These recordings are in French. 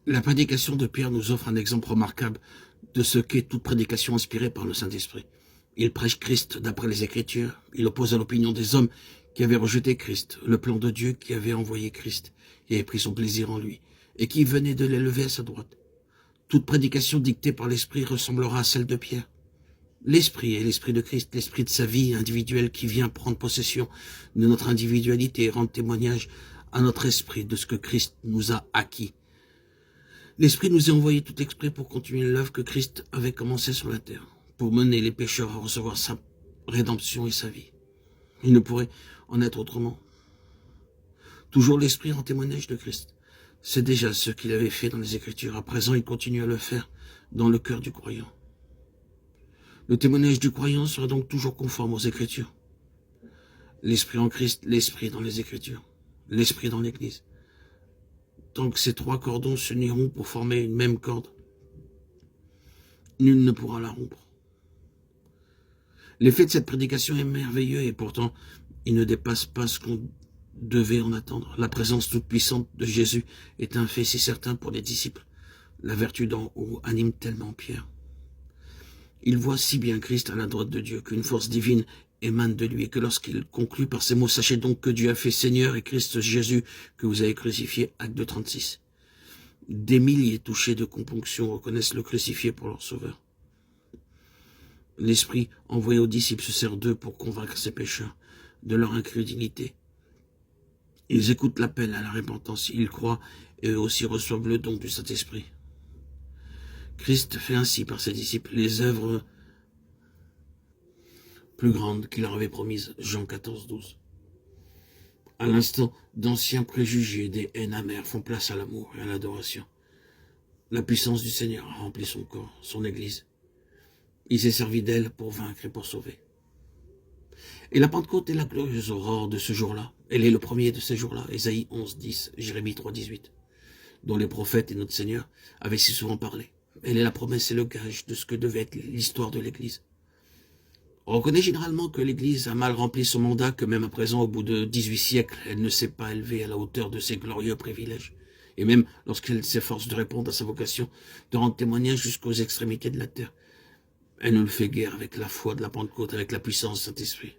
La prédication de Pierre nous offre un exemple remarquable de ce qu'est toute prédication inspirée par le Saint-Esprit. Il prêche Christ d'après les Écritures. Il oppose à l'opinion des hommes qui avaient rejeté Christ, le plan de Dieu qui avait envoyé Christ et avait pris son plaisir en lui, et qui venait de l'élever à sa droite. Toute prédication dictée par l'Esprit ressemblera à celle de Pierre. L'Esprit est l'Esprit de Christ, l'Esprit de sa vie individuelle qui vient prendre possession de notre individualité et rendre témoignage à notre esprit de ce que Christ nous a acquis. L'Esprit nous est envoyé tout exprès pour continuer l'œuvre que Christ avait commencée sur la terre, pour mener les pécheurs à recevoir sa rédemption et sa vie. Il ne pourrait en être autrement. Toujours l'Esprit rend témoignage de Christ. C'est déjà ce qu'il avait fait dans les Écritures. À présent, il continue à le faire dans le cœur du croyant. Le témoignage du croyant sera donc toujours conforme aux Écritures. L'Esprit en Christ, l'Esprit dans les Écritures, l'Esprit dans l'Église. Tant que ces trois cordons s'uniront pour former une même corde, nul ne pourra la rompre. L'effet de cette prédication est merveilleux et pourtant, il ne dépasse pas ce qu'on devait en attendre. La présence toute puissante de Jésus est un fait si certain pour les disciples. La vertu d'en haut anime tellement Pierre. Il voit si bien Christ à la droite de Dieu qu'une force divine émane de lui et que lorsqu'il conclut par ces mots, sachez donc que Dieu a fait Seigneur et Christ Jésus que vous avez crucifié, acte 2:36. Des milliers touchés de compunction reconnaissent le crucifié pour leur sauveur. L'Esprit envoyé aux disciples se sert d'eux pour convaincre ces pécheurs de leur incrédulité. Ils écoutent l'appel à la repentance, ils croient et eux aussi reçoivent le don du Saint-Esprit. Christ fait ainsi par ses disciples les œuvres plus grandes qu'il leur avait promises, Jean 14:12. À l'instant, d'anciens préjugés, des haines amères font place à l'amour et à l'adoration. La puissance du Seigneur a rempli son corps, son Église. Il s'est servi d'elle pour vaincre et pour sauver. Et la Pentecôte est la glorieuse aurore de ce jour-là. Elle est le premier de ces jours-là, Ésaïe 11:10, Jérémie 3:18, dont les prophètes et notre Seigneur avaient si souvent parlé. Elle est la promesse et le gage de ce que devait être l'histoire de l'Église. On reconnaît généralement que l'Église a mal rempli son mandat, que même à présent, au bout de 18 siècles, elle ne s'est pas élevée à la hauteur de ses glorieux privilèges. Et même lorsqu'elle s'efforce de répondre à sa vocation, de rendre témoignage jusqu'aux extrémités de la terre, elle ne le fait guère avec la foi de la Pentecôte, avec la puissance du Saint-Esprit.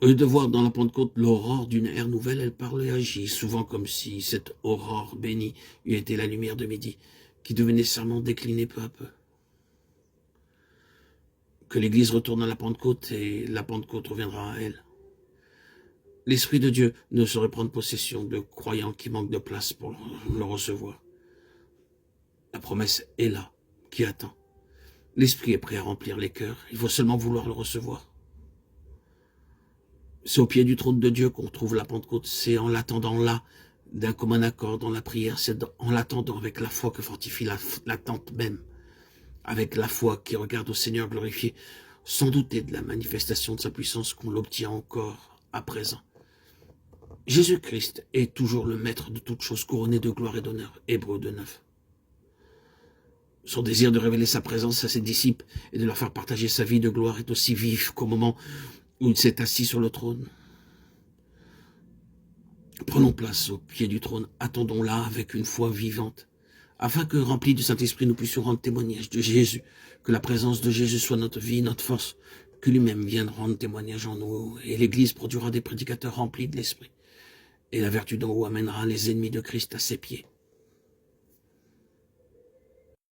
Au lieu de voir dans la Pentecôte l'aurore d'une ère nouvelle, elle parle et agit, souvent comme si cette aurore bénie eût été la lumière de midi, qui devait nécessairement décliner peu à peu. Que l'Église retourne à la Pentecôte et la Pentecôte reviendra à elle. L'Esprit de Dieu ne saurait prendre possession de croyants qui manquent de place pour le recevoir. La promesse est là, qui attend. L'Esprit est prêt à remplir les cœurs, il faut seulement vouloir le recevoir. C'est au pied du trône de Dieu qu'on trouve la Pentecôte, c'est en l'attendant là, d'un commun accord dans la prière, c'est en l'attendant avec la foi que fortifie l'attente même, avec la foi qui regarde au Seigneur glorifié, sans douter de la manifestation de sa puissance qu'on l'obtient encore à présent. Jésus-Christ est toujours le maître de toutes choses, couronné de gloire et d'honneur, Hébreux 2:9. Son désir de révéler sa présence à ses disciples et de leur faire partager sa vie de gloire est aussi vif qu'au moment où il s'est assis sur le trône. Prenons place au pied du trône, attendons-la avec une foi vivante, afin que, remplis du Saint-Esprit, nous puissions rendre témoignage de Jésus, que la présence de Jésus soit notre vie, notre force, que lui-même vienne rendre témoignage en nous, et l'Église produira des prédicateurs remplis de l'Esprit, et la vertu d'en haut amènera les ennemis de Christ à ses pieds.